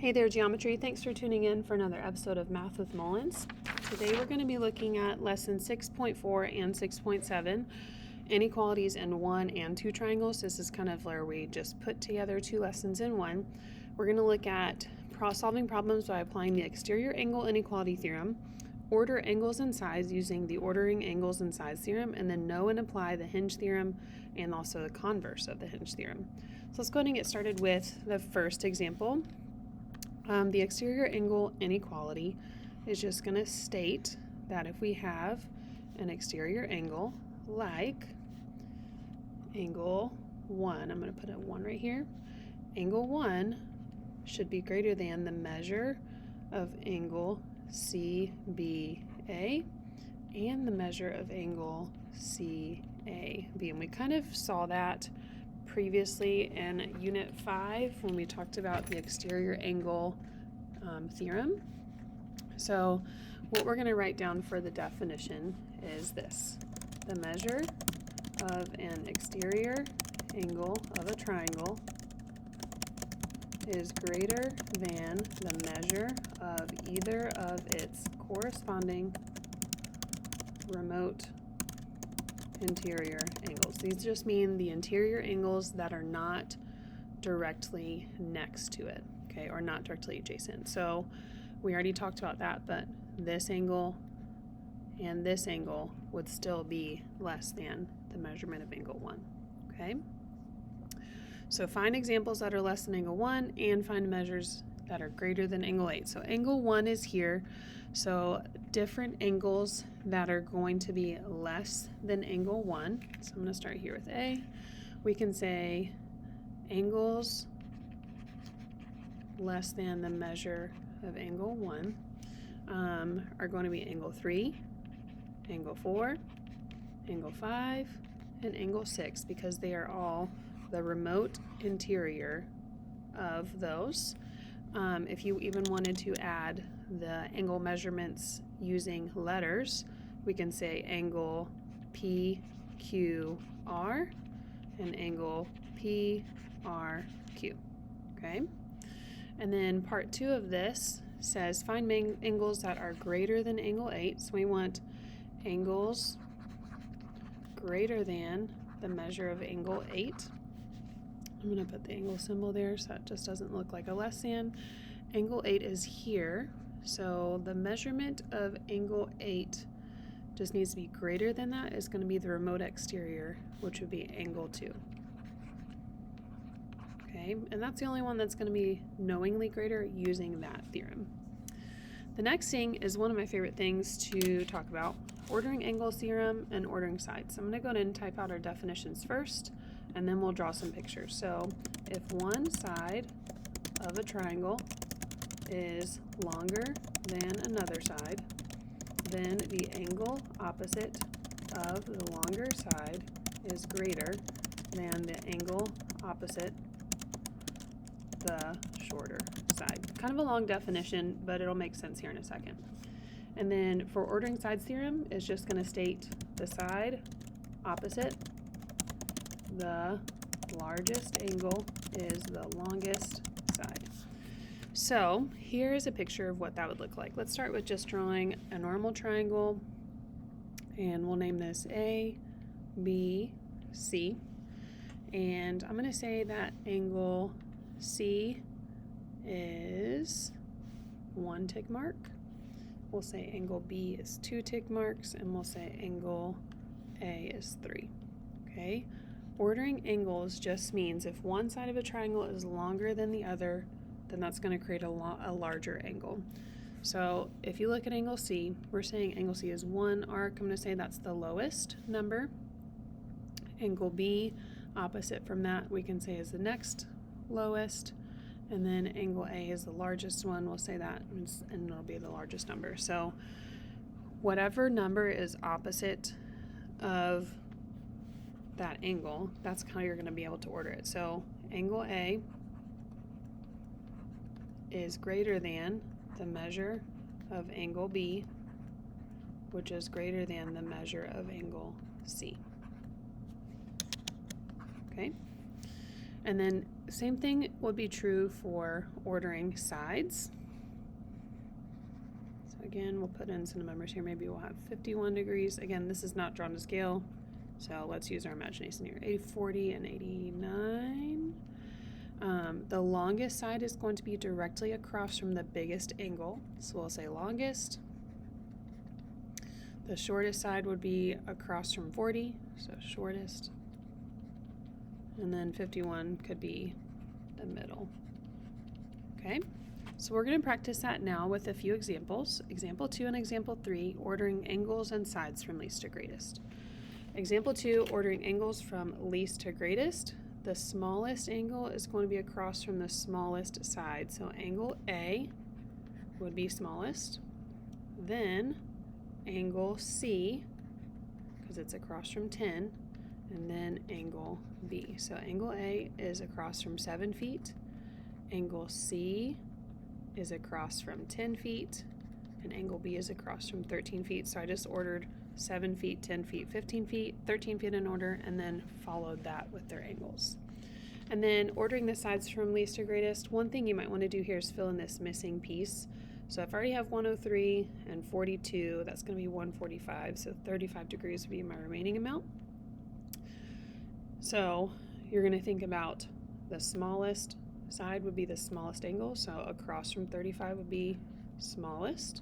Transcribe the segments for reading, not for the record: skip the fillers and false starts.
Hey there, Geometry. Thanks for tuning in for another episode of Math with Mullins. Today we're going to be looking at lesson 6.4 and 6.7, inequalities in 1 and 2 triangles. This is kind of where we just put together two lessons in one. We're going to look at solving problems by applying the exterior angle inequality theorem, order angles and size using the ordering angles and size theorem, and then know and apply the Hinge theorem and also the converse of the Hinge theorem. So let's go ahead and get started with the first example. The exterior angle inequality is just going to state that if we have an exterior angle like angle 1, I'm going to put a 1 right here, angle 1 should be greater than the measure of angle CBA and the measure of angle CAB. And we kind of saw that previously in Unit 5 when we talked about the exterior angle theorem. So what we're going to write down for the definition is this. The measure of an exterior angle of a triangle is greater than the measure of either of its corresponding remote interior angles. These just mean the interior angles that are not directly next to it, okay, or not directly adjacent. So we already talked about that, but this angle and this angle would still be less than the measurement of angle 1, okay? So find examples that are less than angle 1 and find measures that are greater than angle 8. So angle 1 is here. So different angles that are going to be less than angle 1. So I'm going to start here with A. We can say angles less than the measure of angle 1 are going to be angle 3, angle 4, angle 5, and angle 6 because they are all the remote interior of those. If you even wanted to add the angle measurements using letters, we can say angle PQR and angle PRQ, okay? And then part 2 of this says find angles that are greater than angle 8. So we want angles greater than the measure of angle 8. I'm going to put the angle symbol there so it just doesn't look like a less than. Angle 8 is here, so the measurement of angle 8 just needs to be greater than that. Is going to be the remote exterior, which would be angle 2. Okay, and that's the only one that's going to be knowingly greater using that theorem. The next thing is one of my favorite things to talk about, ordering angles theorem and ordering sides. So I'm going to go ahead and type out our definitions first, and then we'll draw some pictures. So if one side of a triangle is longer than another side, then the angle opposite of the longer side is greater than the angle opposite the shorter side. Kind of a long definition, but it'll make sense here in a second. And then for ordering sides theorem, it's just going to state the side opposite the largest angle is the longest side. So here's a picture of what that would look like. Let's start with just drawing a normal triangle, and we'll name this A, B, C. And I'm going to say that angle C is 1 tick mark. We'll say angle B is 2 tick marks, and we'll say angle A is 3. Okay? Ordering angles just means if one side of a triangle is longer than the other, then that's going to create a larger angle. So if you look at angle C, we're saying angle C is 1 arc. I'm going to say that's the lowest number. Angle B, opposite from that, we can say is the next lowest. And then angle A is the largest one. We'll say that, and it'll be the largest number. So whatever number is opposite of that angle, that's how you're going to be able to order it. So angle A is greater than the measure of angle B, which is greater than the measure of angle C. Okay? And then same thing would be true for ordering sides. So again, we'll put in some numbers here. Maybe we'll have 51 degrees. Again, this is not drawn to scale, so let's use our imagination here. 80, 40, and 89. The longest side is going to be directly across from the biggest angle, so we'll say longest. The shortest side would be across from 40, so shortest. And then 51 could be the middle. Okay, so we're going to practice that now with a few examples. Example 2 and example 3, ordering angles and sides from least to greatest. Example 2, ordering angles from least to greatest. The smallest angle is going to be across from the smallest side. So angle A would be smallest. Then angle C, because it's across from 10, and then angle B. So angle A is across from 7 feet. Angle C is across from 10 feet. And angle B is across from 13 feet. So I just ordered 7 feet, 10 feet, 15 feet, 13 feet in order, and then followed that with their angles. And then ordering the sides from least to greatest, one thing you might want to do here is fill in this missing piece. So if I already have 103 and 42, that's going to be 145, so 35 degrees would be my remaining amount. So you're going to think about the smallest side would be the smallest angle, so across from 35 would be smallest.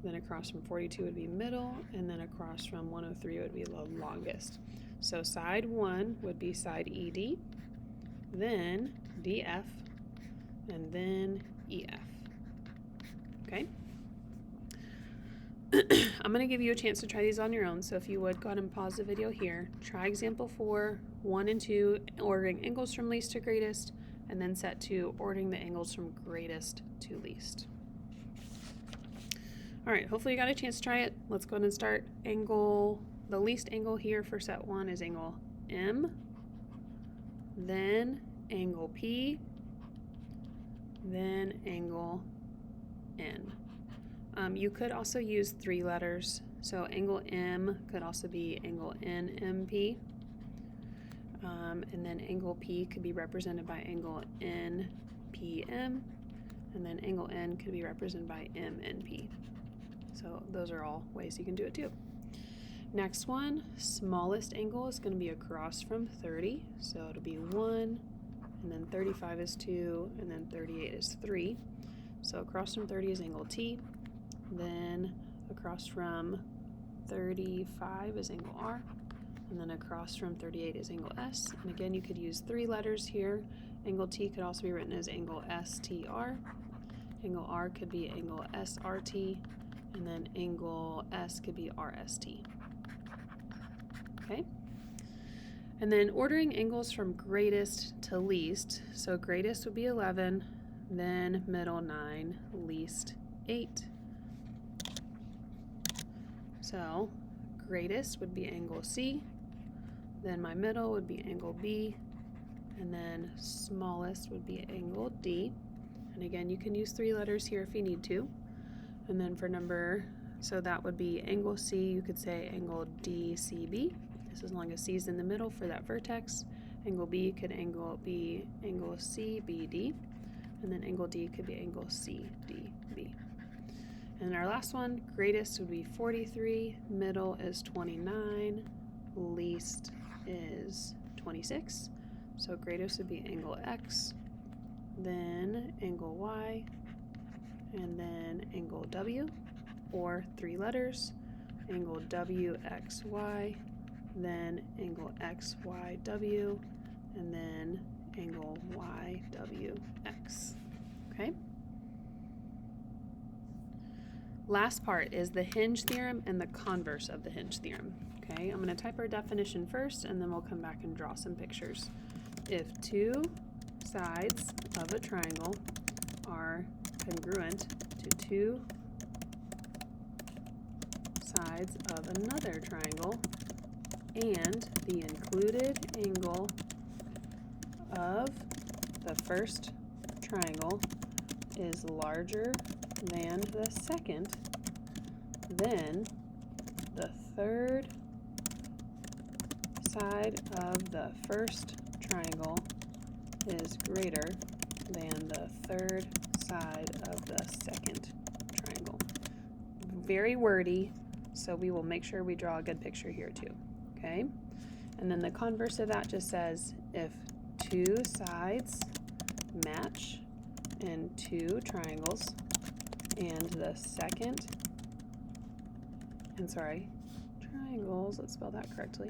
Then across from 42 would be middle, and then across from 103 would be the longest. So side 1 would be side ED, then DF, and then EF. Okay? I'm going to give you a chance to try these on your own, so if you would, go ahead and pause the video here. Try example 4, 1 and 2, ordering angles from least to greatest, and then set 2, ordering the angles from greatest to least. All right, hopefully you got a chance to try it. Let's go ahead and start. Angle, the least angle here for set 1 is angle M, then angle P, then angle N. You could also use 3 letters, so angle M could also be angle NMP, and then angle P could be represented by angle NPM, and then angle N could be represented by MNP. So those are all ways you can do it too. Next one, smallest angle is going to be across from 30, so it'll be 1, and then 35 is 2, and then 38 is 3. So across from 30 is angle T, then across from 35 is angle R, and then across from 38 is angle S. And again, you could use 3 letters here. Angle T could also be written as angle STR. Angle R could be angle SRT, and then angle S could be RST. Okay? And then ordering angles from greatest to least. So greatest would be 11, then middle 9, least 8. So greatest would be angle C, then my middle would be angle B, and then smallest would be angle D. And again, you can use 3 letters here if you need to. And then for number, so that would be angle C, you could say angle DCB, just as long as C is in the middle for that vertex. Angle B could be angle CBD, and then angle D could be angle CDB. And our last one, greatest would be 43, middle is 29, least is 26. So greatest would be angle X, then angle Y, and then angle W, or 3 letters, angle WXY, then angle XYW, and then angle YWX. Okay? Last part is the Hinge theorem and the converse of the Hinge theorem. Okay, I'm going to type our definition first, and then we'll come back and draw some pictures. If 2 sides of a triangle are congruent to 2 sides of another triangle, and the included angle of the first triangle is larger than the second, then the third side of the first triangle is greater than the third side of the second triangle. Very wordy, so we will make sure we draw a good picture here too, okay? And then the converse of that just says if two sides match in two triangles and the second, triangles, let's spell that correctly,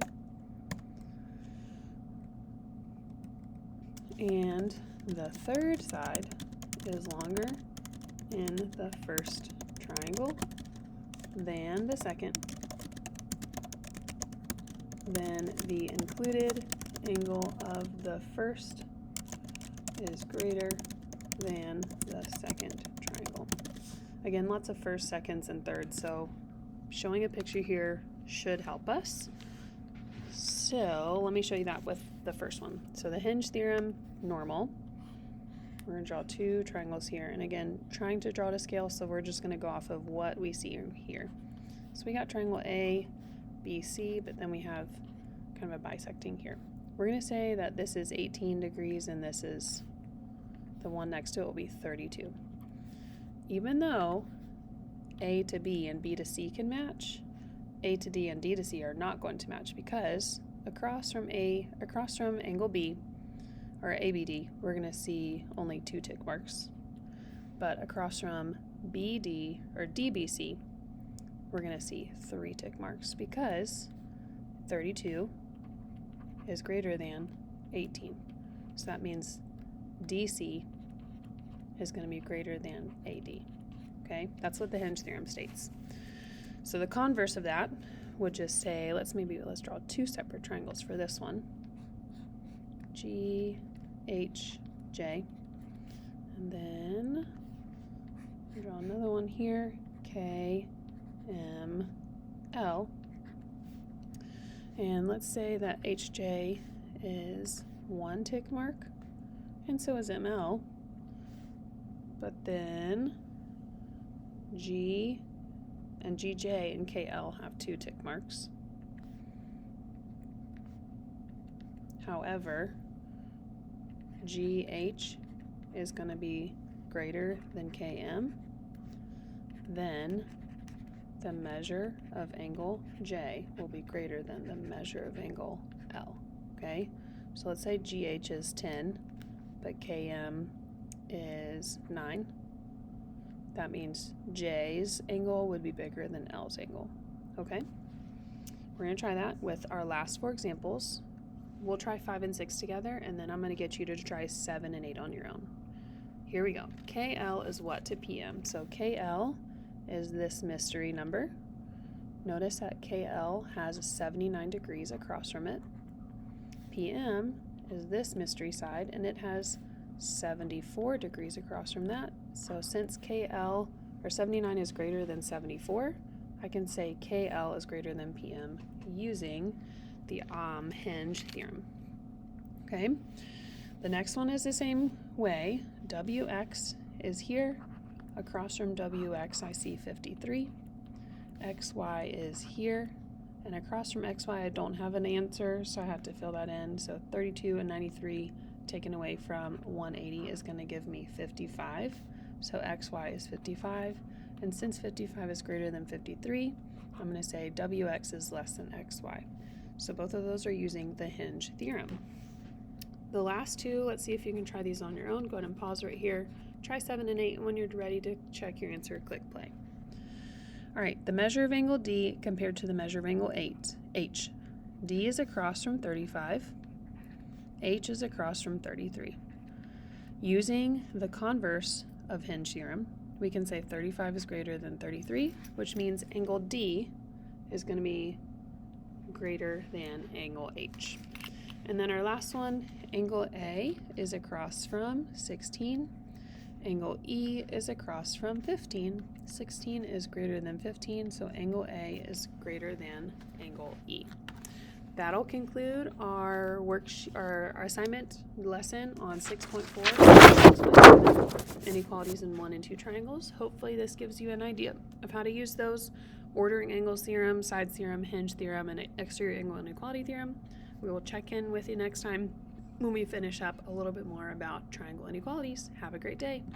and the third side is longer in the first triangle than the second, then the included angle of the first is greater than the second triangle. Again, lots of first, seconds, and thirds, so showing a picture here should help us. So let me show you that with the first one. So the Hinge theorem, normal. We're going to draw two triangles here, and again, trying to draw to scale, so we're just going to go off of what we see here. So we got triangle A, B, C, but then we have kind of a bisecting here. We're going to say that this is 18 degrees and this is, the one next to it will be 32. Even though A to B and B to C can match, A to D and D to C are not going to match, because across from angle B, or ABD, we're going to see only 2 tick marks. But across from BD or DBC, we're going to see 3 tick marks, because 32 is greater than 18. So that means DC is going to be greater than AD. Okay, that's what the Hinge theorem states. So the converse of that would just say, let's draw 2 separate triangles for this one. G, H, J, and then draw another one here, K, M, L, and let's say that HJ is 1 tick mark, and so is ML, but then G and GJ and KL have 2 tick marks. However, GH is going to be greater than KM, then the measure of angle J will be greater than the measure of angle L. Okay, so let's say GH is 10, but KM is 9. That means J's angle would be bigger than L's angle. Okay, we're going to try that with our last 4 examples. We'll try 5 and 6 together, and then I'm going to get you to try 7 and 8 on your own. Here we go. KL is what to PM? So KL is this mystery number. Notice that KL has 79 degrees across from it. PM is this mystery side, and it has 74 degrees across from that. So since KL, or 79, is greater than 74, I can say KL is greater than PM using the Hinge theorem. Okay, the next one is the same way. WX is here. Across from WX, I see 53. XY is here. And across from XY, I don't have an answer, so I have to fill that in. So 32 and 93 taken away from 180 is going to give me 55. So XY is 55. And since 55 is greater than 53, I'm going to say WX is less than XY. So both of those are using the Hinge theorem. The last 2, let's see if you can try these on your own. Go ahead and pause right here. Try 7 and 8, and when you're ready to check your answer, click play. All right, the measure of angle D compared to the measure of angle H. D is across from 35. H is across from 33. Using the converse of Hinge theorem, we can say 35 is greater than 33, which means angle D is going to be greater than angle H. And then our last one, angle A is across from 16. Angle E is across from 15. 16 is greater than 15, so angle A is greater than angle E. That'll conclude our assignment lesson on 6.4, inequalities in 1 and 2 triangles. Hopefully this gives you an idea of how to use those: ordering angles theorem, sides theorem, Hinge theorem, and exterior angle inequality theorem. We will check in with you next time when we finish up a little bit more about triangle inequalities. Have a great day.